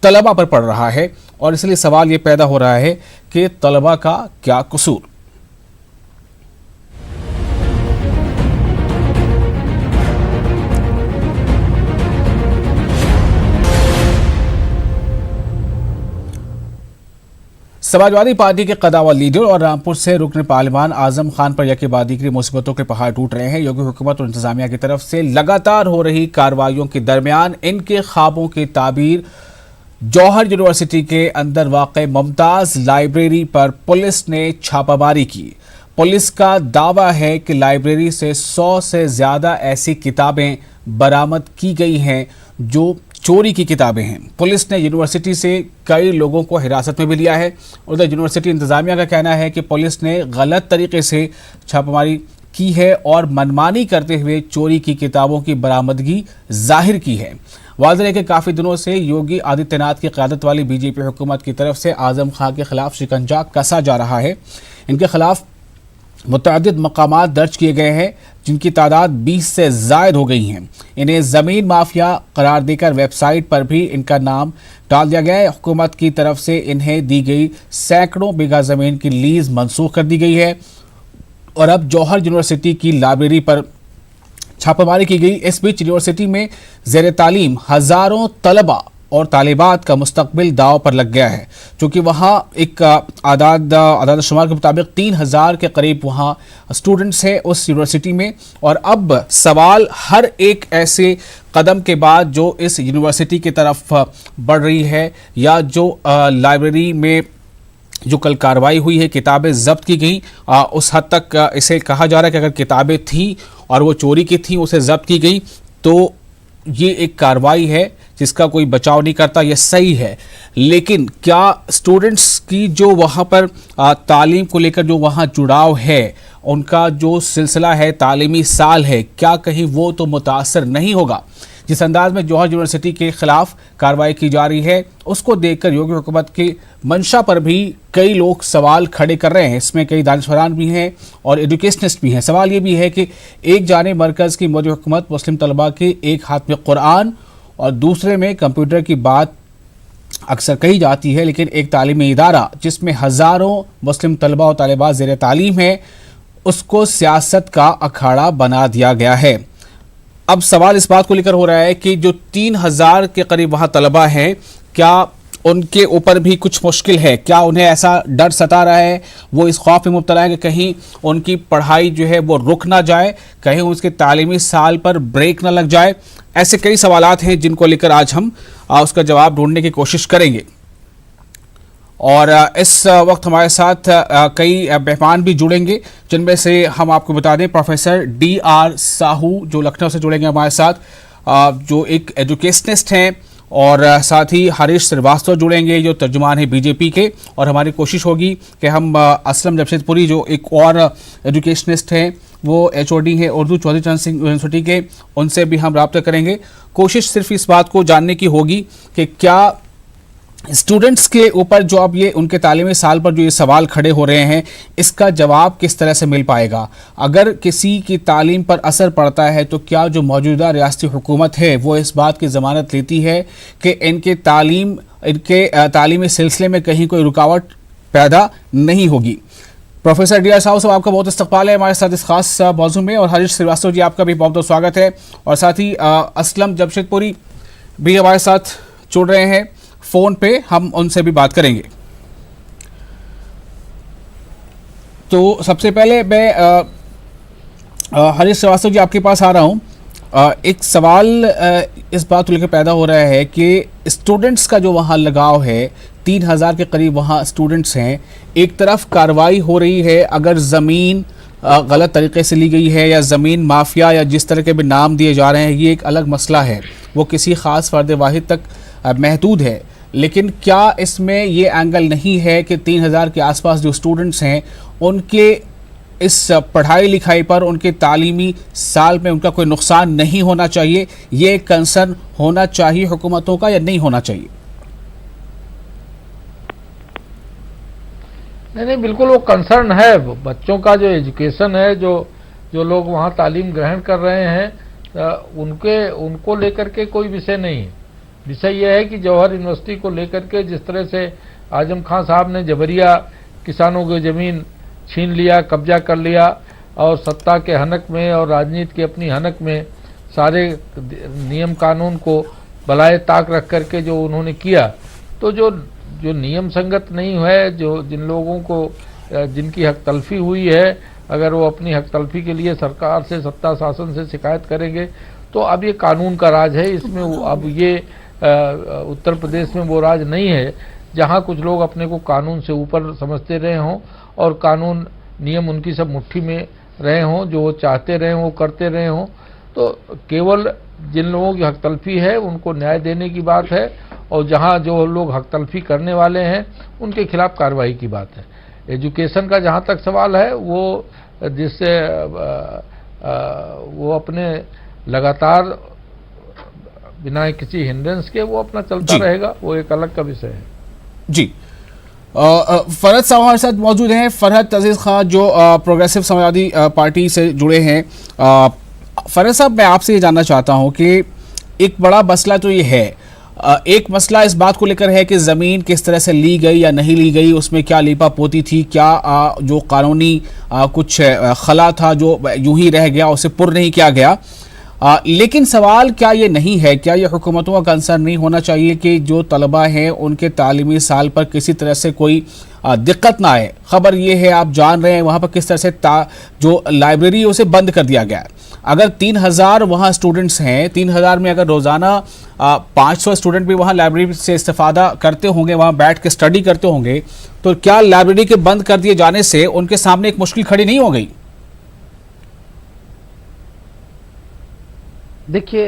तलबा पर पड़ रहा है और इसलिए सवाल ये पैदा हो रहा है कि तलबा का क्या कसूर। समाजवादी पार्टी के कदावर लीडर और रामपुर से रुकन पार्लिमान आजम खान पर यकीबादी की मुसीबतों के पहाड़ टूट रहे हैं। योगी हुकूमत और इंतजामिया की तरफ से लगातार हो रही कार्रवाइयों के दरमियान इनके ख्वाबों की ताबीर जौहर यूनिवर्सिटी के अंदर वाक़ मुमताज लाइब्रेरी पर पुलिस ने छापामारी की। पुलिस का दावा है कि लाइब्रेरी से 100 से ज्यादा ऐसी किताबें बरामद की गई हैं जो चोरी की किताबें हैं। पुलिस ने यूनिवर्सिटी से कई लोगों को हिरासत में भी लिया है। उधर यूनिवर्सिटी इंतजामिया का कहना है कि पुलिस ने गलत तरीके से छापामारी की है और मनमानी करते हुए चोरी की किताबों की बरामदगी जाहिर की है। वाज़ेह है कि काफ़ी दिनों से योगी आदित्यनाथ की क़यादत वाली बीजेपी हुकूमत की तरफ से आज़म खां के खिलाफ शिकंजा कसा जा रहा है। इनके खिलाफ मुतअद्दिद मकामात दर्ज किए गए हैं जिनकी तादाद 20 से ज़ायद हो गई हैं। इन्हें ज़मीन माफिया करार देकर वेबसाइट पर भी इनका नाम डाल दिया गया है। हुकूमत की तरफ से इन्हें दी गई सैकड़ों बीघा ज़मीन की लीज मनसूख कर दी गई है और अब जौहर यूनिवर्सिटी की लाइब्रेरी पर छापामारी की गई। इस बीच यूनिवर्सिटी में ज़ेर तालीम हज़ारों तलबा और तालिबात का मुस्तकबिल दाव पर लग गया है, क्योंकि वहाँ एक आदाद शुमार के मुताबिक 3000 के करीब वहाँ स्टूडेंट्स हैं उस यूनिवर्सिटी में। और अब सवाल हर एक ऐसे कदम के बाद जो इस यूनिवर्सिटी की तरफ बढ़ रही है या जो लाइब्रेरी में जो कल कार्रवाई हुई है, किताबें जब्त की गई, उस हद तक इसे कहा जा रहा है कि अगर किताबें थीं और वो चोरी की थीं, उसे जब्त की गई तो ये एक कार्रवाई है जिसका कोई बचाव नहीं करता, ये सही है। लेकिन क्या स्टूडेंट्स की जो वहाँ पर तालीम को लेकर जो वहाँ जुड़ाव है, उनका जो सिलसिला है, तालीमी साल है, क्या कहीं वो तो मुतासर नहीं होगा? जिस अंदाज में जौहर यूनिवर्सिटी के खिलाफ कार्रवाई की जा रही है, उसको देखकर योगी हुकूमत की मंशा पर भी कई लोग सवाल खड़े कर रहे हैं। इसमें कई दानिशवरान भी हैं और एजुकेशनिस्ट भी हैं। सवाल ये भी है कि एक जाने मरकज़ की मोदी हुकूमत मुस्लिम तलबा के एक हाथ में कुरान और दूसरे में कंप्यूटर की बात अक्सर कही जाती है, लेकिन एक तालीमी इदारा जिसमें हज़ारों मुस्लिम तलबा और तालिबात ज़ेर तालीम है, उसको सियासत का अखाड़ा बना दिया गया है। अब सवाल इस बात को लेकर हो रहा है कि जो 3000 के करीब वहाँ तलबा हैं, क्या उनके ऊपर भी कुछ मुश्किल है? क्या उन्हें ऐसा डर सता रहा है, वो इस खौफ में मुब्तला है कि कहीं उनकी पढ़ाई जो है वो रुक ना जाए, कहीं उसके तालीमी साल पर ब्रेक ना लग जाए? ऐसे कई सवालात हैं जिनको लेकर आज हम उसका जवाब ढूंढने की कोशिश करेंगे। और इस वक्त हमारे साथ कई मेहमान भी जुड़ेंगे, जिनमें से हम आपको बता दें प्रोफेसर DR साहू जो लखनऊ से जुड़ेंगे हमारे साथ, जो एक एजुकेशनिस्ट हैं, और साथ ही हरीश श्रीवास्तव जुड़ेंगे जो तर्जुमान है बीजेपी के। और हमारी कोशिश होगी कि हम असलम जमशेदपुरी जो एक और एजुकेशनिस्ट हैं, वो HOD हैं उर्दू चौधरी चरण सिंह यूनिवर्सिटी के, उनसे भी हम रब्ता करेंगे। कोशिश सिर्फ इस बात को जानने की होगी कि क्या स्टूडेंट्स के ऊपर जो अब ये उनके तालीमी साल पर जो ये सवाल खड़े हो रहे हैं, इसका जवाब किस तरह से मिल पाएगा? अगर किसी की तालीम पर असर पड़ता है तो क्या जो मौजूदा रियासती हुकूमत है वो इस बात की ज़मानत लेती है कि इनके तालीमी सिलसिले में कहीं कोई रुकावट पैदा नहीं होगी? प्रोफेसर DR साहू साहब, आपका बहुत इस्तकबाल है हमारे साथ इस खास मौजू में। और हरीश श्रीवास्तव जी, आपका भी बहुत बहुत स्वागत है। और साथ ही असलम जमशेदपुरी भी हमारे साथ जुड़ रहे हैं फ़ोन पे, हम उनसे भी बात करेंगे। तो सबसे पहले मैं हरीश श्रीवास्तव जी आपके पास आ रहा हूँ। एक सवाल इस बात को लेकर पैदा हो रहा है कि स्टूडेंट्स का जो वहाँ लगाव है, 3000 के करीब वहाँ स्टूडेंट्स हैं। एक तरफ कार्रवाई हो रही है, अगर ज़मीन गलत तरीके से ली गई है या ज़मीन माफिया या जिस तरह के भी नाम दिए जा रहे हैं, ये एक अलग मसला है, वो किसी ख़ास फ़र्द वाहिद तक महदूद है। लेकिन क्या इसमें ये एंगल नहीं है कि 3000 के आसपास जो स्टूडेंट्स हैं, उनके इस पढ़ाई लिखाई पर, उनके तालीमी साल में उनका कोई नुकसान नहीं होना चाहिए? ये कंसर्न होना चाहिए हुकूमतों का या नहीं होना चाहिए? नहीं, बिल्कुल वो कंसर्न है। बच्चों का जो एजुकेशन है, जो लोग वहाँ तालीम ग्रहण कर रहे हैं, उनको लेकर के कोई विषय नहीं है। विषय यह है कि जौहर यूनिवर्सिटी को लेकर के जिस तरह से आजम खान साहब ने जबरिया किसानों की ज़मीन छीन लिया, कब्जा कर लिया और सत्ता के हनक में और राजनीति के अपनी हनक में सारे नियम कानून को बलाए ताक रख करके जो उन्होंने किया, तो जो नियम संगत नहीं है, जो जिन लोगों को जिनकी हक तलफी हुई है, अगर वो अपनी हक तलफी के लिए सरकार से, सत्ता शासन से शिकायत करेंगे तो अब ये कानून का राज है। इसमें अब ये उत्तर प्रदेश में वो राज नहीं है जहाँ कुछ लोग अपने को कानून से ऊपर समझते रहे हों और कानून नियम उनकी सब मुट्ठी में रहे हों, जो वो चाहते रहे हों वो करते रहे हों। तो केवल जिन लोगों की हक तलफी है उनको न्याय देने की बात है, और जहाँ जो लोग हक तलफी करने वाले हैं उनके खिलाफ कार्रवाई की बात है। एजुकेशन का जहाँ तक सवाल है, वो जिससे वो अपने लगातार बिना किसी हिंड्रेंस के वो अपना चलता रहेगा, वो एक अलग का विषय है। जी, फरहत साहब हमारे साथ मौजूद हैं। फरहत अजीज खान जो प्रोग्रेसिव समाजवादी पार्टी से जुड़े हैं। फरहत साहब, मैं आपसे ये जानना चाहता हूं कि एक बड़ा मसला तो ये है, एक मसला इस बात को लेकर है कि ज़मीन किस तरह से ली गई या नहीं ली गई, उसमें क्या लीपा पोती थी, क्या जो कानूनी कुछ खला था जो यूं ही रह गया, उसे पुर नहीं किया गया। लेकिन सवाल क्या ये नहीं है, क्या ये हुकूमतों का कंसर्न नहीं होना चाहिए कि जो तलबा हैं उनके तालीमी साल पर किसी तरह से कोई दिक्कत ना आए? खबर ये है, आप जान रहे हैं वहाँ पर किस तरह से जो लाइब्रेरी उसे बंद कर दिया गया है। अगर 3000 वहाँ स्टूडेंट्स हैं, 3000 में अगर रोज़ाना 500 स्टूडेंट भी वहाँ लाइब्रेरी से इस्तेफादा करते होंगे, वहाँ बैठ के स्टडी करते होंगे, तो क्या लाइब्रेरी के बंद कर दिए जाने से उनके सामने एक मुश्किल खड़ी नहीं हो गई? देखिए,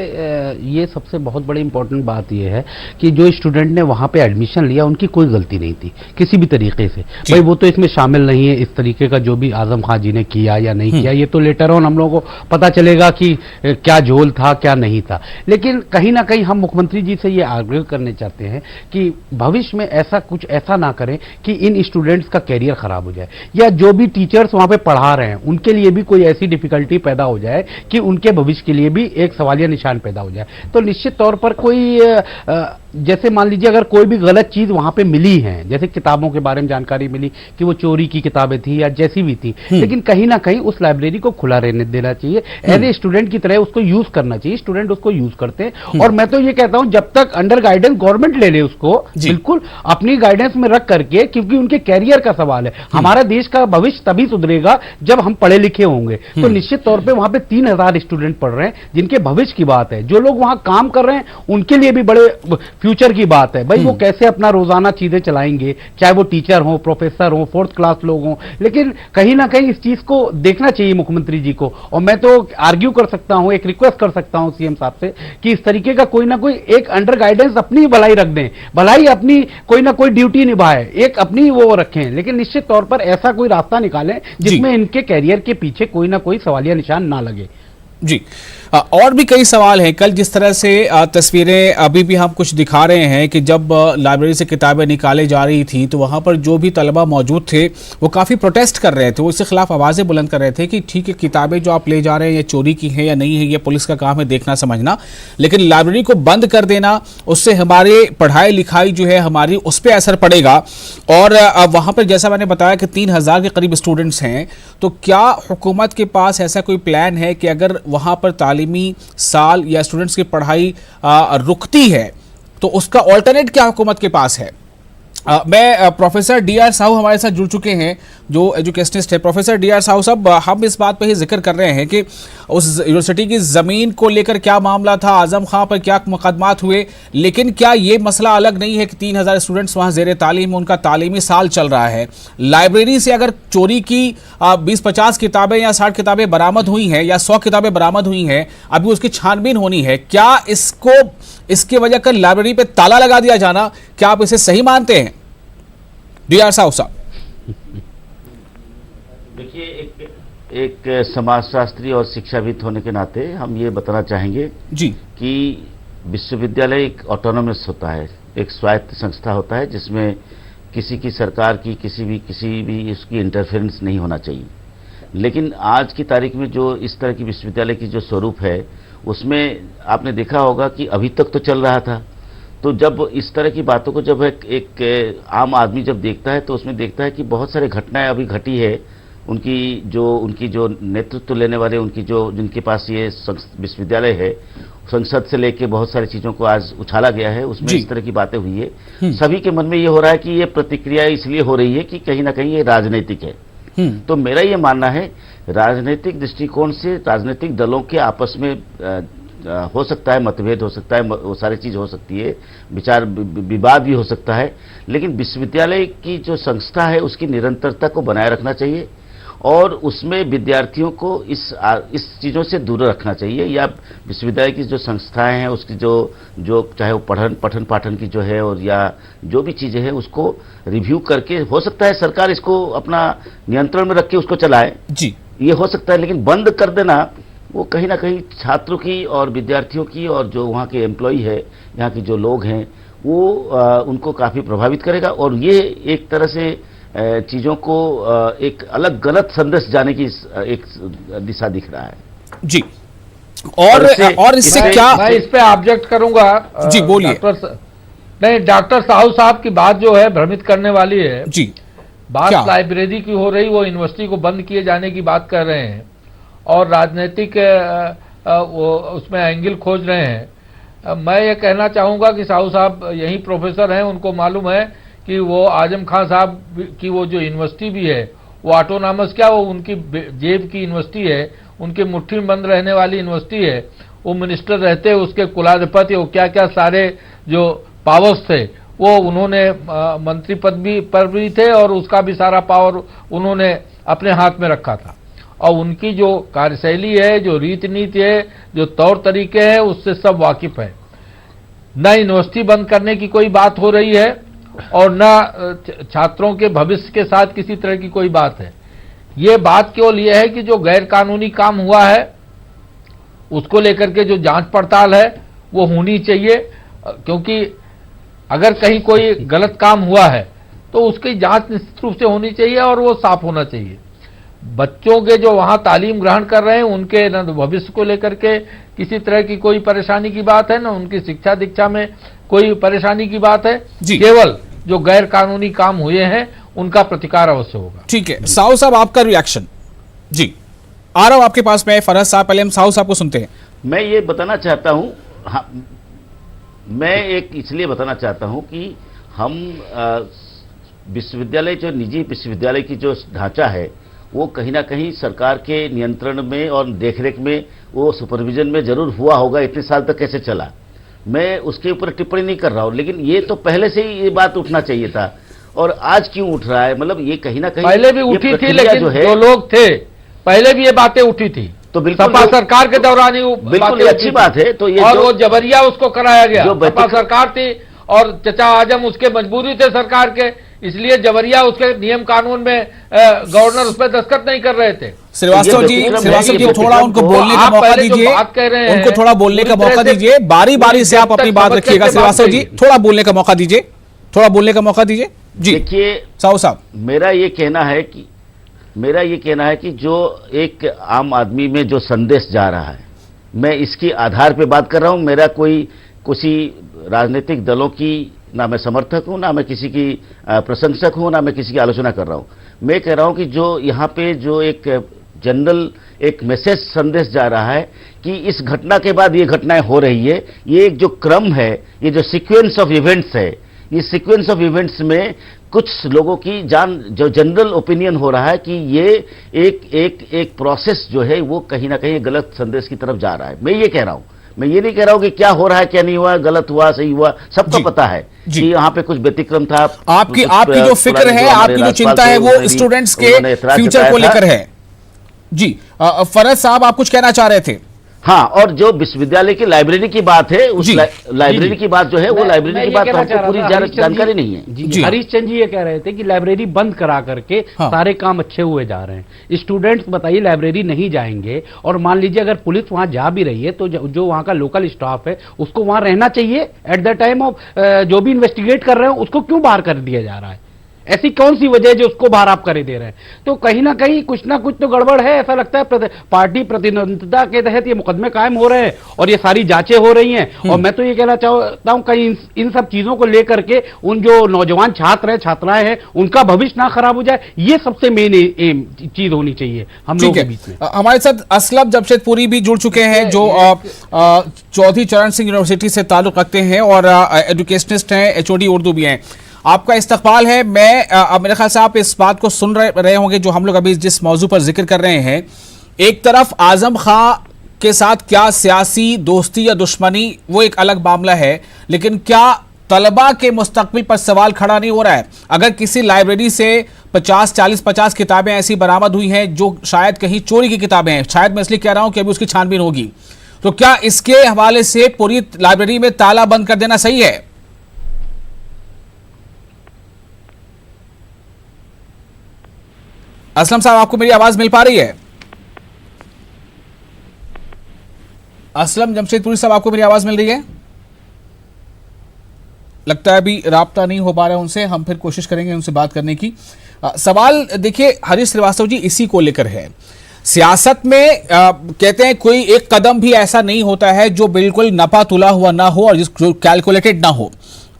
ये सबसे बहुत बड़ी इंपॉर्टेंट बात ये है कि जो स्टूडेंट ने वहां पे एडमिशन लिया उनकी कोई गलती नहीं थी किसी भी तरीके से। भाई वो तो इसमें शामिल नहीं है, इस तरीके का जो भी आजम खान जी ने किया या नहीं किया, ये तो लेटर ऑन हम लोगों को पता चलेगा कि क्या झोल था क्या नहीं था। लेकिन कहीं ना कहीं हम मुख्यमंत्री जी से ये आग्रह करने चाहते हैं कि भविष्य में कुछ ऐसा ना करें कि इन स्टूडेंट्स का कैरियर खराब हो जाए, या जो भी टीचर्स वहां पे पढ़ा रहे हैं उनके लिए भी कोई ऐसी डिफिकल्टी पैदा हो जाए कि उनके भविष्य के लिए भी एक सवालिया निशान पैदा हो जाए। तो निश्चित तौर पर कोई जैसे मान लीजिए अगर कोई भी गलत चीज वहां पे मिली है, जैसे किताबों के बारे में जानकारी मिली कि वो चोरी की किताबें थी या जैसी भी थी, लेकिन कहीं ना कहीं उस लाइब्रेरी को खुला रहने देना चाहिए, एज ए स्टूडेंट की तरह उसको यूज करना चाहिए। स्टूडेंट उसको यूज करते हैं, और मैं तो ये कहता हूं जब तक अंडर गाइडेंस गवर्नमेंट ले ले उसको बिल्कुल अपनी गाइडेंस में रख करके, क्योंकि उनके कैरियर का सवाल है। हमारा देश का भविष्य तभी सुधरेगा जब हम पढ़े लिखे होंगे। तो निश्चित तौर पर वहां पे 3000 स्टूडेंट पढ़ रहे हैं जिनके भविष्य की बात है। जो लोग वहां काम कर रहे हैं उनके लिए भी बड़े फ्यूचर की बात है। भाई वो कैसे अपना रोजाना चीजें चलाएंगे, चाहे वो टीचर हो, प्रोफेसर हो, 4th क्लास लोग हो। लेकिन कहीं ना कहीं इस चीज को देखना चाहिए मुख्यमंत्री जी को। और मैं तो आर्ग्यू कर सकता हूं, एक रिक्वेस्ट कर सकता हूं सीएम साहब से कि इस तरीके का कोई ना कोई एक अंडर गाइडेंस अपनी भलाई रख दें, भलाई अपनी कोई ना कोई ड्यूटी निभाए, एक अपनी वो रखें, लेकिन निश्चित तौर पर ऐसा कोई रास्ता निकालें जिसमें इनके कैरियर के पीछे कोई ना कोई सवालिया निशान ना लगे। जी, और भी कई सवाल हैं। कल जिस तरह से तस्वीरें अभी भी हम कुछ दिखा रहे हैं कि जब लाइब्रेरी से किताबें निकाले जा रही थी तो वहाँ पर जो भी तलबा मौजूद थे वो काफ़ी प्रोटेस्ट कर रहे थे, वो इसके खिलाफ आवाज़ें बुलंद कर रहे थे कि ठीक है, किताबें जो आप ले जा रहे हैं ये चोरी की हैं या नहीं है, ये पुलिस का काम है देखना समझना, लेकिन लाइब्रेरी को बंद कर देना उससे हमारे पढ़ाई लिखाई जो है हमारी उस पर असर पड़ेगा। और वहाँ पर जैसा मैंने बताया कि 3000 के करीब स्टूडेंट्स हैं, तो क्या हुकूमत के पास ऐसा कोई प्लान है कि अगर वहाँ पर तालीमी साल या स्टूडेंट्स की पढ़ाई रुकती है तो उसका ऑल्टरनेट क्या हुकूमत के पास है? मैं प्रोफेसर डीआर साहू हमारे साथ जुड़ चुके हैं जो एजुकेशनिस्ट है। प्रोफेसर डीआर साहू साहब, हम इस बात पे ही जिक्र कर रहे हैं कि उस यूनिवर्सिटी की ज़मीन को लेकर क्या मामला था, आजम खां पर क्या मुकदमात हुए, लेकिन क्या ये मसला अलग नहीं है कि 3000 स्टूडेंट्स वहाँ ज़ेर तालीम, उनका तालीमी साल चल रहा है। लाइब्रेरी से अगर चोरी की 20-50 किताबें या 60 किताबें बरामद हुई हैं या 100 किताबें बरामद हुई हैं, अभी उसकी छानबीन होनी है। क्या इसके वजह कर लाइब्रेरी पे ताला लगा दिया जाना, क्या आप इसे सही मानते हैं डीआर साहब? देखिए, एक समाजशास्त्री और शिक्षाविद होने के नाते हम ये बताना चाहेंगे जी कि विश्वविद्यालय एक ऑटोनोमस होता है, एक स्वायत्त संस्था होता है जिसमें किसी की सरकार की किसी भी उसकी इंटरफेरेंस नहीं होना चाहिए। लेकिन आज की तारीख में जो इस तरह की विश्वविद्यालय की जो स्वरूप है उसमें आपने देखा होगा कि अभी तक तो चल रहा था, तो जब इस तरह की बातों को जब एक आम आदमी जब देखता है तो उसमें देखता है कि बहुत सारे घटनाएं अभी घटी है, उनकी जो नेतृत्व लेने वाले, जिनके पास ये विश्वविद्यालय है, संसद से लेके बहुत सारी चीजों को आज उछाला गया है, उसमें इस तरह की बातें हुई है। सभी के मन में ये हो रहा है कि ये प्रतिक्रिया इसलिए हो रही है कि कहीं ना कहीं ये राजनीतिक है। तो मेरा ये मानना है, राजनीतिक दृष्टिकोण से राजनीतिक दलों के आपस में हो सकता है मतभेद, हो सकता है, वो सारी चीज हो सकती है, विचार विवाद भी हो सकता है, लेकिन विश्वविद्यालय की जो संस्था है उसकी निरंतरता को बनाए रखना चाहिए और उसमें विद्यार्थियों को इस चीज़ों से दूर रखना चाहिए। या विश्वविद्यालय की जो संस्थाएं हैं उसकी जो चाहे वो पठन पाठन की जो है और या जो भी चीज़ें हैं उसको रिव्यू करके, हो सकता है सरकार इसको अपना नियंत्रण में रख के उसको चलाए जी, ये हो सकता है, लेकिन बंद कर देना वो कहीं ना कहीं छात्रों की और विद्यार्थियों की और जो वहाँ के एम्प्लॉई है, यहाँ के जो लोग हैं, वो उनको काफ़ी प्रभावित करेगा और ये एक तरह से चीजों को एक अलग गलत संदेश जाने की एक दिशा दिख रहा है जी। और इससे क्या मैं इस पे ऑब्जेक्ट करूंगा जी, बोलिए। नहीं, डॉक्टर साहू साहब की बात जो है भ्रमित करने वाली है जी। बात लाइब्रेरी की हो रही, वो यूनिवर्सिटी को बंद किए जाने की बात कर रहे हैं और राजनीतिक वो उसमें एंगल खोज रहे हैं। मैं ये कहना चाहूंगा कि साहू साहब यही प्रोफेसर हैं, उनको मालूम है कि वो आजम खान साहब की वो जो यूनिवर्सिटी भी है वो ऑटोनॉमस क्या, वो उनकी जेब की यूनिवर्सिटी है, उनके मुट्ठी में बंद रहने वाली यूनिवर्सिटी है। वो मिनिस्टर रहते, उसके कुलाधिपति, वो क्या क्या सारे जो पावर्स थे वो उन्होंने मंत्री पद पर भी थे और उसका भी सारा पावर उन्होंने अपने हाथ में रखा था। और उनकी जो कार्यशैली है, जो रीति नीति है, जो तौर तरीके हैं, उससे सब वाकिफ है। न यूनिवर्सिटी बंद करने की कोई बात हो रही है और न छात्रों के भविष्य के साथ किसी तरह की कोई बात है। ये बात केवल ये है कि जो गैर कानूनी काम हुआ है उसको लेकर के जो जांच पड़ताल है वो होनी चाहिए, क्योंकि अगर कहीं कोई गलत काम हुआ है तो उसकी जांच निश्चित रूप से होनी चाहिए और वो साफ होना चाहिए। बच्चों के जो वहां तालीम ग्रहण कर रहे हैं उनके न भविष्य को लेकर के किसी तरह की कोई परेशानी की बात है, न उनकी शिक्षा दीक्षा में कोई परेशानी की बात है। केवल जो गैर कानूनी काम हुए हैं उनका प्रतिकार अवश्य होगा। ठीक है, साहू साहब आपका रिएक्शन जी। आ रहा हूं आपके पास में फरहत साहब, पहले हम साहू साहब को सुनते हैं। मैं ये बताना चाहता हूं, मैं एक इसलिए बताना चाहता हूं कि हम विश्वविद्यालय, जो निजी विश्वविद्यालय की जो ढांचा है वो कहीं ना कहीं सरकार के नियंत्रण में और देखरेख में, वो सुपरविजन में जरूर हुआ होगा। इतने साल तक कैसे चला, मैं उसके ऊपर टिप्पणी नहीं कर रहा हूं, लेकिन ये तो पहले से ही ये बात उठना चाहिए था। और आज क्यों उठ रहा है, मतलब ये कहीं ना कहीं पहले भी उठी थी, लेकिन जो लोग थे पहले भी ये बातें उठी थी, तो बिल्कुल सपा सरकार के दौरान ही बिल्कुल अच्छी बात है। तो ये और वो जबरिया उसको कराया गया, सपा सरकार थी और चचा आजम उसके मजबूरी थे सरकार के, इसलिए जबरिया उसके नियम कानून में गवर्नर उस पर दस्तखत नहीं कर रहे थे। श्रीवास्तव जी थोड़ा उनको बोलने का मौका दीजिए, उनको थोड़ा बोलने का मौका दीजिए, बारी बारी से आप अपनी बात रखिएगा। श्रीवास्तव जी थोड़ा बोलने का मौका दीजिए, थोड़ा बोलने का मौका दीजिए जी। देखिए साहू साहब, मेरा ये कहना है कि जो एक आम आदमी में जो संदेश जा रहा है, मैं इसके आधार पे बात कर रहा हूं। मेरा किसी राजनीतिक दलों की ना मैं समर्थक हूं, ना मैं किसी की प्रशंसक हूं, ना मैं किसी की आलोचना कर रहा हूं। मैं कह रहा हूं कि जो यहाँ पे जो एक जनरल एक मैसेज संदेश जा रहा है कि इस घटना के बाद ये घटनाएं हो रही है, ये एक जो क्रम है, ये जो सीक्वेंस ऑफ इवेंट्स है, ये सीक्वेंस ऑफ इवेंट्स में कुछ लोगों की जो जनरल ओपिनियन हो रहा है कि ये एक प्रोसेस जो है वो कहीं ना कहीं गलत संदेश की तरफ जा रहा है। मैं ये कह रहा हूं, मैं ये नहीं कह रहा हूं कि क्या हो रहा है, क्या नहीं हुआ, गलत हुआ, सही हुआ, सबको पता है कि यहाँ पे कुछ व्यतिक्रम था। आपकी जो फिक्र है, आपकी जो चिंता है वो स्टूडेंट्स के फ्यूचर को लेकर है जी। फरहत साहब, आप कुछ कहना चाह रहे थे? हाँ, और जो विश्वविद्यालय की लाइब्रेरी की बात है, उस लाइब्रेरी की बात जो है वो लाइब्रेरी की बात हमको पूरी जानकारी नहीं है। हरीश चंद जी ये कह रहे थे कि लाइब्रेरी बंद करा करके सारे काम अच्छे हुए जा रहे हैं। स्टूडेंट्स बताइए लाइब्रेरी नहीं जाएंगे, और मान लीजिए अगर पुलिस वहां जा भी रही है तो जो वहां का लोकल स्टाफ है उसको वहां रहना चाहिए एट द टाइम ऑफ जो भी इन्वेस्टिगेट कर रहे हैं, उसको क्यों बाहर कर दिया जा रहा है? ऐसी कौन सी वजह है जो उसको बाहर आप करे दे रहे हैं? तो कहीं ना कुछ तो गड़बड़ है। ऐसा लगता है पार्टी प्रतिनिधित्वता के तहत ये मुकदमे कायम हो रहे हैं और ये सारी जांचें हो रही हैं। और मैं तो ये कहना चाहता हूं कहीं इन सब चीजों को लेकर के उन जो नौजवान छात्र हैं, छात्राएं हैं, उनका भविष्य ना खराब हो जाए, ये सबसे मेन चीज होनी चाहिए हम लोगों के बीच में। हमारे साथ असलम जमशेदपुरी भी जुड़ चुके हैं, जो चौधरी चरण सिंह यूनिवर्सिटी से ताल्लुक रखते हैं और एजुकेशनिस्ट हैं, HOD उर्दू भी हैं। आपका इस्तकबाल है। अब मेरे ख्याल से आप इस बात को सुन रहे होंगे जो हम लोग अभी जिस मौजू पर जिक्र कर रहे हैं। एक तरफ आजम खां के साथ क्या सियासी दोस्ती या दुश्मनी, वो एक अलग मामला है, लेकिन क्या तलबा के मुस्तकबिल पर सवाल खड़ा नहीं हो रहा है? अगर किसी लाइब्रेरी से 50 किताबें ऐसी बरामद हुई हैं जो शायद कहीं चोरी की किताबें हैं, शायद मैं इसलिए कह रहा हूं कि अभी उसकी छानबीन होगी, तो क्या इसके हवाले से पूरी लाइब्रेरी में ताला बंद कर देना सही है? असलम साहब, आपको मेरी आवाज मिल पा रही है? असलम जमशेदपुरी साहब, आपको मेरी आवाज मिल रही है? लगता है अभी राब्ता नहीं हो पा रहा है उनसे। हम फिर कोशिश करेंगे उनसे बात करने की। सवाल देखिए हरीश श्रीवास्तव जी इसी को लेकर है। सियासत में कहते हैं कोई एक कदम भी ऐसा नहीं होता है जो बिल्कुल नपा तुला हुआ ना हो और जो कैलकुलेटेड ना हो।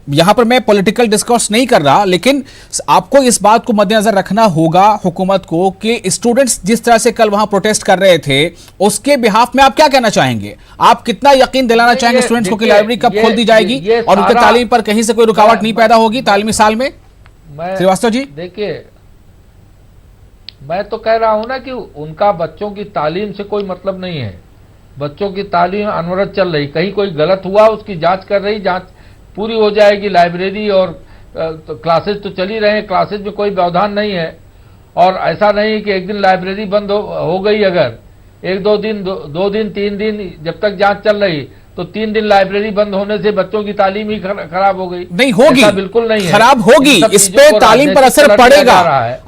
यहां पर मैं पॉलिटिकल डिस्कस नहीं कर रहा, लेकिन आपको इस बात को मद्देनजर रखना होगा हुकूमत को कि स्टूडेंट्स जिस तरह से कल वहां प्रोटेस्ट कर रहे थे उसके बिहाफ में आप क्या कहना चाहेंगे? आप कितना यकीन दिलाना चाहेंगे स्टूडेंट्स को कि लाइब्रेरी कब खोल दी जाएगी और उनके तालीम पर कहीं से कोई रुकावट नहीं पैदा होगी तालीमी साल में? श्रीवास्तव जी देखिए, मैं तो कह रहा हूं ना कि उनका बच्चों की तालीम से कोई मतलब नहीं है। बच्चों की तालीम अनवरत चल रही, कहीं कोई गलत हुआ उसकी जांच कर रही, जांच पूरी हो जाएगी। लाइब्रेरी और तो क्लासेस तो चल ही रहे हैं, क्लासेस में कोई व्यवधान नहीं है। और ऐसा नहीं कि एक दिन लाइब्रेरी बंद हो गई, अगर एक दो दिन 3 दिन जब तक जांच चल रही तो 3 दिन लाइब्रेरी बंद होने से बच्चों की तालीम ही खराब हो गई? नहीं होगी, बिल्कुल नहीं है, खराब होगी। इस पे तालीम पर असर पड़ेगा।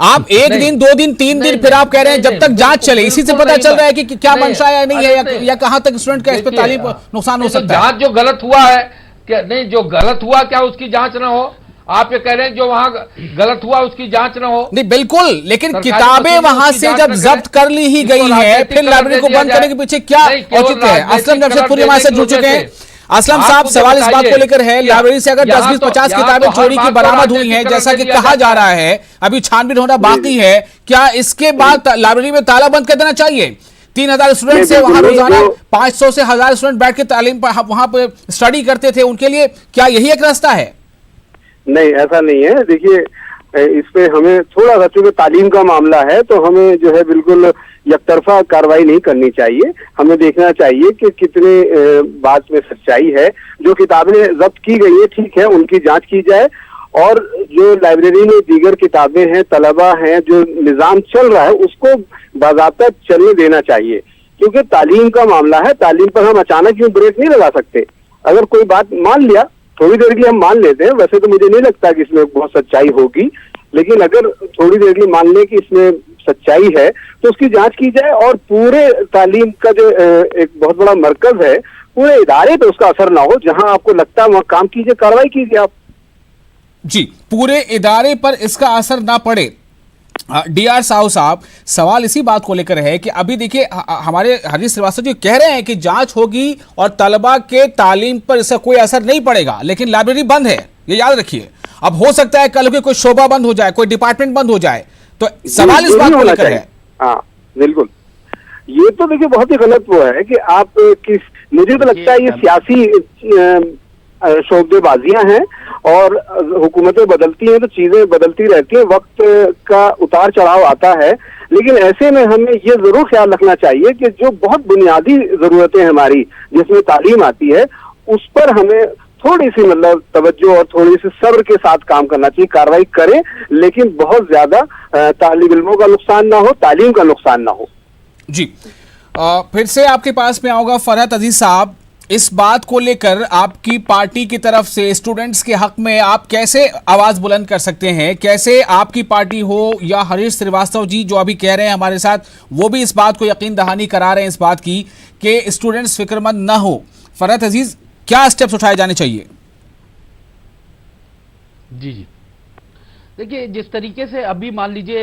आप 1 दिन 2 दिन 3 दिन फिर आप कह रहे हैं जब तक जांच चले। इसी से पता चल रहा है कि क्या मंशा है नहीं है या कहां तक स्टूडेंट का इस पे तालीम नुकसान हो सकता है। जांच जो गलत हुआ है क्या नहीं, जो गलत हुआ क्या उसकी जांच ना हो? आप ये कह रहे हैं जो वहां गलत हुआ उसकी जांच ना हो? नहीं बिल्कुल, लेकिन किताबें वहां से जब जब्त कर ली ही गई हैं, फिर लाइब्रेरी को बंद करने के पीछे क्या औचित्य है? असलम जमशेदपुरी हमारे साथ जुड़ चुके हैं। असलम साहब, सवाल इस बात को लेकर है, लाइब्रेरी से अगर 10-20-50 किताबें चोरी की बरामद हुई हैं जैसा कि कहा जा रहा है, अभी छानबीन होना बाकी है, क्या इसके बाद लाइब्रेरी में ताला बंद कर देना चाहिए? 3000 स्टूडेंट से वहां रोजाना 500 से 1000 स्टूडेंट बैठ के तालीम पर वहां पर स्टडी करते थे, उनके लिए क्या यही एक रास्ता है? नहीं, ऐसा नहीं है। देखिए, इस पे हमें थोड़ा सा, चूंकि तालीम का मामला है तो हमें जो है बिल्कुल यकतरफा कार्रवाई नहीं करनी चाहिए। हमें देखना चाहिए कि कितने बात में सच्चाई है। जो किताबें जब्त की गई है, ठीक है, उनकी जांच की जाए और जो लाइब्रेरी में दीगर किताबें हैं, तलबा हैं, जो निज़ाम चल रहा है उसको बाज़ाब्ता चलने देना चाहिए। क्योंकि तालीम का मामला है, तालीम पर हम अचानक यूं ब्रेक नहीं लगा सकते। अगर कोई बात मान लिया, थोड़ी देर के लिए हम मान लेते हैं, वैसे तो मुझे नहीं लगता कि इसमें बहुत सच्चाई होगी, लेकिन अगर थोड़ी देर के लिए मान लें कि इसमें सच्चाई है तो उसकी जांच की जाए और पूरे तालीम का जो एक बहुत बड़ा मरकज है, पूरे इदारे पे उसका असर ना हो। जहां आपको लगता है वहां काम कीजिए, कार्रवाई कीजिए आप जी, पूरे इदारे पर इसका असर ना पड़े। DR साहू साहब, सवाल इसी बात को लेकर है कि अभी देखिए हमारे हरीश श्रीवास्तव जी कह रहे हैं कि जांच होगी और तलबा के तालीम पर इसका कोई असर नहीं पड़ेगा, लेकिन लाइब्रेरी बंद है, ये याद रखिए। अब हो सकता है कल कोई शोबा बंद हो जाए, कोई डिपार्टमेंट बंद हो जाए, तो सवाल इस बात को लेकर है। हाँ बिल्कुल, ये तो देखिए बहुत ही गलत वो है कि आप मुझे तो लगता है ये सियासी शोबेबाजियां हैं और हुकूमतें बदलती हैं तो चीजें बदलती रहती हैं, वक्त का उतार चढ़ाव आता है। लेकिन ऐसे में हमें ये जरूर ख्याल रखना चाहिए कि जो बहुत बुनियादी जरूरतें हमारी जिसमें तालीम आती है उस पर हमें थोड़ी सी मतलब तवज्जो और थोड़ी सी सब्र के साथ काम करना चाहिए। कार्रवाई करें, लेकिन बहुत ज्यादा तालिब इल्मों का नुकसान ना हो, तालीम का नुकसान ना हो। जी, फिर से आपके पास में आऊंगा फरहत अजीज साहब। इस बात को लेकर आपकी पार्टी की तरफ से स्टूडेंट्स के हक में आप कैसे आवाज बुलंद कर सकते हैं? कैसे आपकी पार्टी हो या हरीश श्रीवास्तव जी जो अभी कह रहे हैं हमारे साथ, वो भी इस बात को यकीन दहानी करा रहे हैं इस बात की कि स्टूडेंट्स फिक्रमंद ना हो। फरहत अजीज, क्या स्टेप्स उठाए जाने चाहिए? जी, देखिए, जिस तरीके से अभी मान लीजिए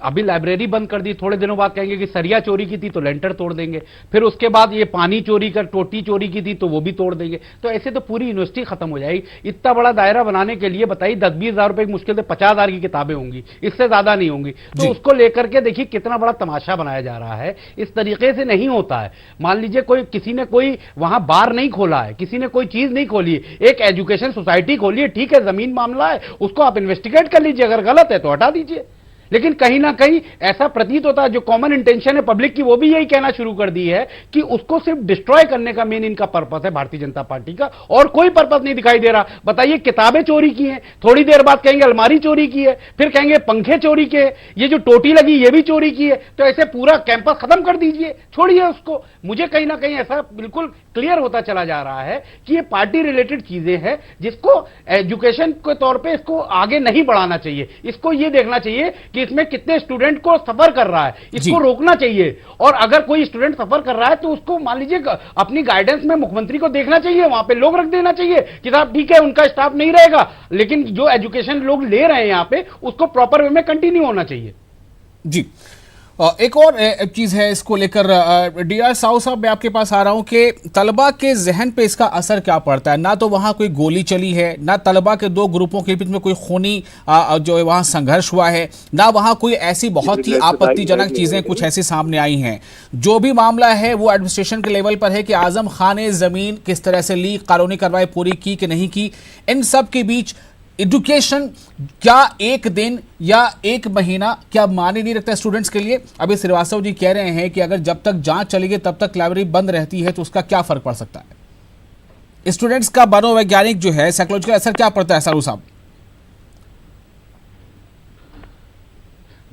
अभी लाइब्रेरी बंद कर दी, थोड़े दिनों बाद कहेंगे कि सरिया चोरी की थी तो लेंटर तोड़ देंगे, फिर उसके बाद ये पानी चोरी कर टोटी चोरी की थी तो वो भी तोड़ देंगे, तो ऐसे तो पूरी यूनिवर्सिटी खत्म हो जाएगी। इतना बड़ा दायरा बनाने के लिए बताइए 10-20 हजार रुपए की मुश्किल से 50,000 की किताबें होंगी, इससे ज्यादा नहीं होंगी। तो उसको लेकर के देखिए कितना बड़ा तमाशा बनाया जा रहा है। इस तरीके से नहीं होता है। मान लीजिए किसी ने कोई वहां बार नहीं खोला है, किसी ने कोई चीज नहीं खोली, एक एजुकेशन सोसाइटी खोली है, ठीक है, जमीन मामला है, उसको आप इन्वेस्टिगेट कर लीजिए, अगर गलत है तो हटा दीजिए। लेकिन कहीं ना कहीं ऐसा प्रतीत होता है, जो कॉमन इंटेंशन है पब्लिक की, वो भी यही कहना शुरू कर दी है कि उसको सिर्फ डिस्ट्रॉय करने का मेन इनका पर्पस है भारतीय जनता पार्टी का, और कोई पर्पस नहीं दिखाई दे रहा। बताइए, किताबें चोरी की हैं, थोड़ी देर बाद कहेंगे अलमारी चोरी की है, फिर कहेंगे पंखे चोरी के, ये जो टोटी लगी ये भी चोरी की है। तो ऐसे पूरा कैंपस खत्म कर दीजिए, छोड़िए उसको। मुझे कहीं ना कहीं ऐसा बिल्कुल क्लियर होता चला जा रहा है कि ये पार्टी रिलेटेड चीजें हैं, जिसको एजुकेशन के तौर पे इसको आगे नहीं बढ़ाना चाहिए। इसको ये देखना चाहिए कि इसमें कितने स्टूडेंट को सफर कर रहा है, इसको रोकना चाहिए। और अगर कोई स्टूडेंट सफर कर रहा है तो उसको मान लीजिए अपनी गाइडेंस में मुख्यमंत्री को देखना चाहिए, वहां पे लोग रख देना चाहिए कि साहब ठीक है, उनका स्टाफ नहीं रहेगा, लेकिन जो एजुकेशन लोग ले रहे हैं यहां पे, उसको प्रॉपर वे में कंटिन्यू होना चाहिए। जी, एक और चीज है इसको लेकर, डीआर साहू साहब, मैं आपके पास आ रहा हूं कि तलबा के जहन पे इसका असर क्या पड़ता है। ना तो वहां कोई गोली चली है, ना तलबा के दो ग्रुपों के बीच में कोई खूनी जो है वहां संघर्ष हुआ है, ना वहां कोई ऐसी बहुत ही आपत्तिजनक चीजें कुछ ऐसी सामने आई हैं। जो भी मामला है वो एडमिनिस्ट्रेशन के लेवल पर है कि आजम खान ने जमीन किस तरह से ली, कानूनी कार्रवाई पूरी की कि नहीं की। इन सब के बीच एजुकेशन क्या एक दिन या एक महीना क्या माने नहीं रखता स्टूडेंट्स के लिए। अभी श्रीवास्तव जी कह रहे हैं कि अगर जब तक जांच चलेगी तब तक लाइब्रेरी बंद रहती है तो उसका क्या फर्क पड़ सकता है। स्टूडेंट्स का मनोवैज्ञानिक जो है साइकोलॉजिकल असर क्या पड़ता है सारू साहब।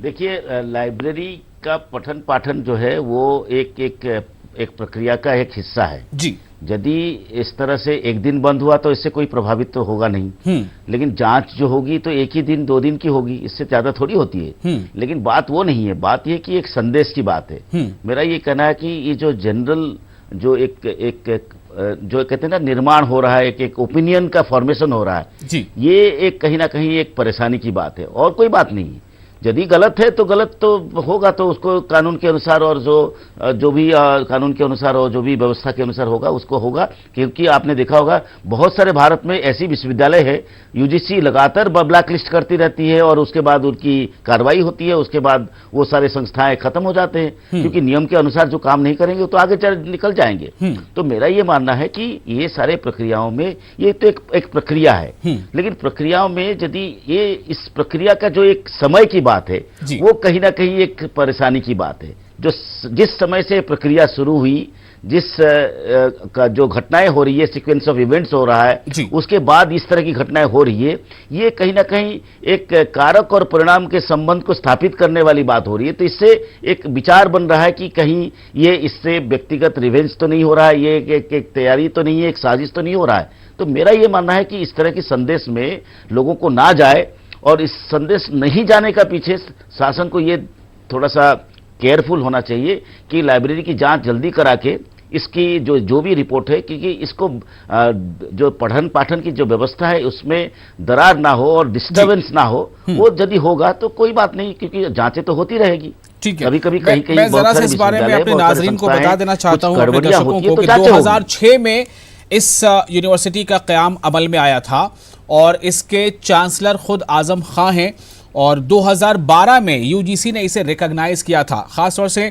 देखिए, लाइब्रेरी का पठन पाठन जो है वो एक प्रक्रिया का एक हिस्सा है जी। यदि इस तरह से एक दिन बंद हुआ तो इससे कोई प्रभावित तो होगा नहीं, लेकिन जांच जो होगी तो एक ही दिन 2 दिन की होगी, इससे ज्यादा थोड़ी होती है। लेकिन बात वो नहीं है, बात ये कि एक संदेश की बात है। मेरा ये कहना है कि ये जो जनरल जो एक जो कहते हैं ना निर्माण हो रहा है, एक ओपिनियन का फॉर्मेशन हो रहा है जी। ये एक कहीं ना कहीं एक परेशानी की बात है और कोई बात नहीं है। यदि गलत है तो गलत तो होगा, तो उसको कानून के अनुसार और जो भी कानून के अनुसार और जो भी व्यवस्था के अनुसार होगा उसको होगा। क्योंकि आपने देखा होगा बहुत सारे भारत में ऐसी विश्वविद्यालय है, यूजीसी लगातार ब्लैक लिस्ट करती रहती है और उसके बाद उनकी कार्रवाई होती है, उसके बाद वो सारे संस्थाएं खत्म हो जाते हैं क्योंकि नियम के अनुसार जो काम नहीं करेंगे तो आगे निकल जाएंगे। तो मेरा ये मानना है कि ये सारे प्रक्रियाओं में ये तो एक प्रक्रिया है, लेकिन प्रक्रियाओं में यदि ये इस प्रक्रिया का जो एक समय की बात है वो कहीं ना कहीं एक परेशानी की बात है। जिस समय से प्रक्रिया शुरू हुई, जिस का जो घटनाएं हो रही है, सीक्वेंस ऑफ इवेंट्स हो रहा है, उसके बाद इस तरह की घटनाएं हो रही है, ये कहीं ना कहीं एक कारक और परिणाम के संबंध को स्थापित करने वाली बात हो रही है। तो इससे एक विचार बन रहा है कि कहीं ये इससे व्यक्तिगत रिवेंज तो नहीं हो रहा है, ये एक तैयारी तो नहीं है, एक साजिश तो नहीं हो रहा है। तो मेरा ये मानना है कि इस तरह की संदेश में लोगों को ना जाए और इस संदेश नहीं जाने का पीछे शासन को ये थोड़ा सा केयरफुल होना चाहिए कि लाइब्रेरी की जांच जल्दी करा के इसकी जो भी रिपोर्ट है, क्योंकि इसको जो पठन पाठन की जो व्यवस्था है उसमें दरार ना हो और डिस्टर्बेंस ना हो। वो यदि होगा तो कोई बात नहीं, क्योंकि जांचें तो होती रहेगी। ठीक है, कभी मैं जरा से इस बारे में अपने नाजरीन को बता देना चाहता हूं, अपने दर्शकों को, कि 2006 में इस यूनिवर्सिटी का क़याम अमल में आया था और इसके चांसलर खुद आजम खान हैं और 2012 में यूजीसी ने इसे रिकॉग्नाइज किया था। खासतौर से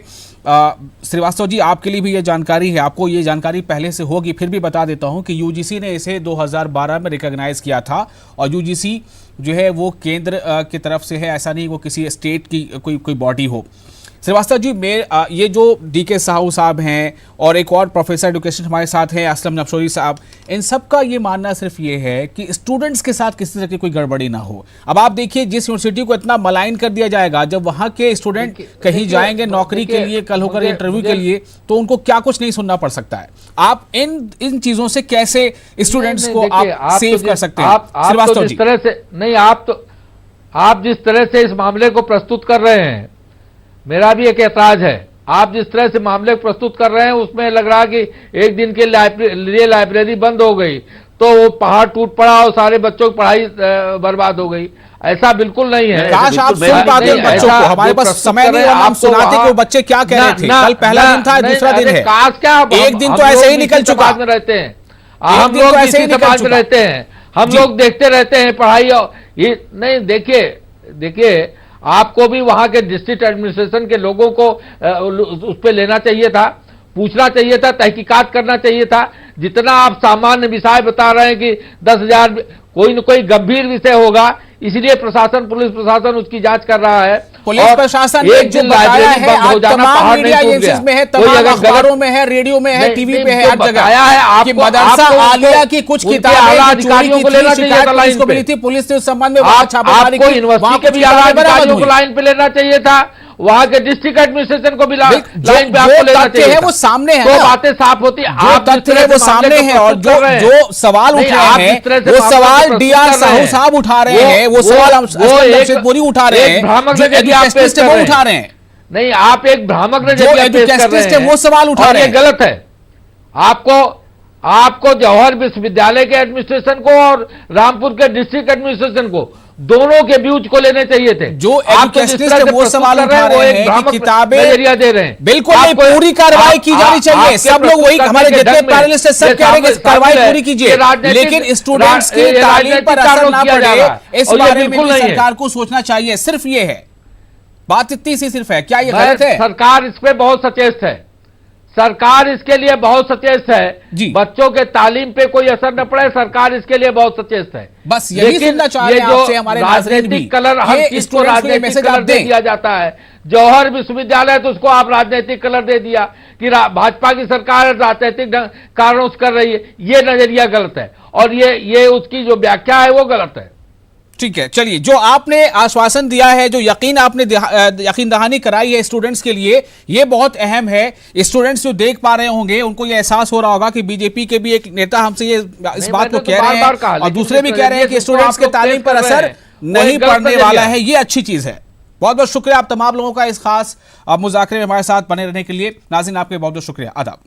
श्रीवास्तव जी, आपके लिए भी ये जानकारी है, आपको ये जानकारी पहले से होगी, फिर भी बता देता हूं कि यूजीसी ने इसे 2012 में रिकॉग्नाइज किया था और यूजीसी जो है वो केंद्र की तरफ से है, ऐसा नहीं वो किसी स्टेट की कोई बॉडी हो। श्रीवास्तव जी, ये जो डीके साहू साहब हैं और एक और प्रोफेसर एजुकेशन हमारे साथ हैं असलम नफशोरी साहब, इन सब का ये मानना सिर्फ ये है कि स्टूडेंट्स के साथ किसी तरह की कोई गड़बड़ी ना हो। अब आप देखिए, जिस यूनिवर्सिटी को इतना मलाइन कर दिया जाएगा, जब वहाँ के स्टूडेंट कहीं जाएंगे नौकरी के लिए, कल होकर इंटरव्यू के लिए, तो उनको क्या कुछ नहीं सुनना पड़ सकता है। आप इन चीजों से कैसे स्टूडेंट्स को आप सेव कर सकते हैं श्रीवास्तव जी? आप जिस तरह से इस मामले को प्रस्तुत कर रहे हैं, मेरा भी एक एतराज है। आप जिस तरह से मामले को प्रस्तुत कर रहे हैं उसमें लग रहा कि एक दिन के लिए लाइब्रेरी बंद हो गई तो वो पहाड़ टूट पड़ा और सारे बच्चों की पढ़ाई बर्बाद हो गई। ऐसा बिल्कुल नहीं है। काश आप बिल्कुल सुन पाते नहीं, उन बच्चों ऐसा को, हमारे जो पास प्रस्तुत समय कर नहीं रहे है, हैं, हम आपको सुनाते कि वो बच्चे क्या कह रहे थे। कल पहला दिन था, दूसरा दिन है, काश क्या एक दिन तो ऐसे ही निकल चुका, में रहते हैं हम दिन लोग, तो ऐसे ही इसी निकल समाज में चुका। रहते हैं हम लोग, देखते रहते हैं पढ़ाई। और ये नहीं, देखिए आपको भी वहां के डिस्ट्रिक्ट एडमिनिस्ट्रेशन के लोगों को उस पर लेना चाहिए था, पूछना चाहिए था, तहकीकात करना चाहिए था। जितना आप सामान्य विषय बता रहे हैं कि 10,000, कोई न कोई गंभीर विषय होगा, इसलिए प्रशासन, पुलिस प्रशासन उसकी जांच कर रहा है। पुलिस प्रशासन ने जो बताया है, आज तमाम मीडिया एजेंसीज में है, तमाम अखबारों में है, रेडियो में है, टीवी पे है, हर जगह है कि मदरसा आलिया की कुछ किताबें अधिकारियों को लेना चाहिए, पुलिस को मिली थी, पुलिस ने उस संबंध में वहां छापेमारी की, यूनिवर्सिटी के भी आला अधिकारियों को लाइन पे लेना चाहिए था, वहां के डिस्ट्रिक्ट एडमिनिस्ट्रेशन को भी लाइन पे आपको लेना चाहिए। वो सामने है, तो बातें साफ होती है, आप तथ्य है वो सामने है, और जो सवाल उठ रहे हैं वो सवाल डीआर साहू साहब उठा रहे हैं, वो सवाल जमशेदपुरी उठा रहे हैं, जो एजुकेशनिस्ट है वो उठा रहे हैं। नहीं, आप एक भ्रामक जो एजुकेशनिस्ट है वो सवाल उठा रहे हैं, गलत है। आपको जौहर विश्वविद्यालय के एडमिनिस्ट्रेशन को और रामपुर के डिस्ट्रिक्ट एडमिनिस्ट्रेशन को, दोनों के व्यूज को लेने चाहिए थे। जो एजुकेशनिस्ट है वो सवाल उठा रहे हैं कि किताबें नजरिया दे रहे हैं, बिल्कुल नहीं, पूरी कार्रवाई की जानी चाहिए। सब लोग वही, हमारे जितने पैनलिस्ट है सब कह रहे हैं कि कार्रवाई पूरी कीजिए, लेकिन स्टूडेंट्स की तालीम पर असर ना पड़े, इस बारे में भी सरकार को सोचना चाहिए। सिर्फ ये है बात, इतनी सी सिर्फ है। क्या ये गलत है? सरकार इस पे बहुत सचेत है, सरकार इसके लिए बहुत सचेत है जी। बच्चों के तालीम पे कोई असर न पड़े, सरकार इसके लिए बहुत सचेत है। बस यही सुनना चाह रहे हैं आपसे हमारे नाज़रीन भी, राजनीतिक कलर, हर चीज को राजनीतिक कलर दे दिया जाता है। जौहर विश्वविद्यालय तो उसको आप राजनीतिक कलर दे दिया कि भाजपा की सरकार राजनीतिक कारणों से कर रही है। ये नजरिया गलत है, और ये उसकी जो व्याख्या है वो गलत है। ठीक है, चलिए, जो आपने आश्वासन दिया है, जो यकीन आपने यकीन दहानी कराई है स्टूडेंट्स के लिए, ये बहुत अहम है। स्टूडेंट्स जो देख पा रहे होंगे उनको ये एहसास हो रहा होगा कि बीजेपी के भी एक नेता हमसे ये इस बात को कह रहे हैं, और दूसरे भी कह रहे हैं कि स्टूडेंट्स के तालीम पर असर नहीं पड़ने वाला है। ये अच्छी चीज है। बहुत बहुत शुक्रिया आप तमाम लोगों का इस खास मुज़ाकरे में हमारे साथ बने रहने के लिए। नाज़रीन, आपके बहुत बहुत शुक्रिया। आदाब।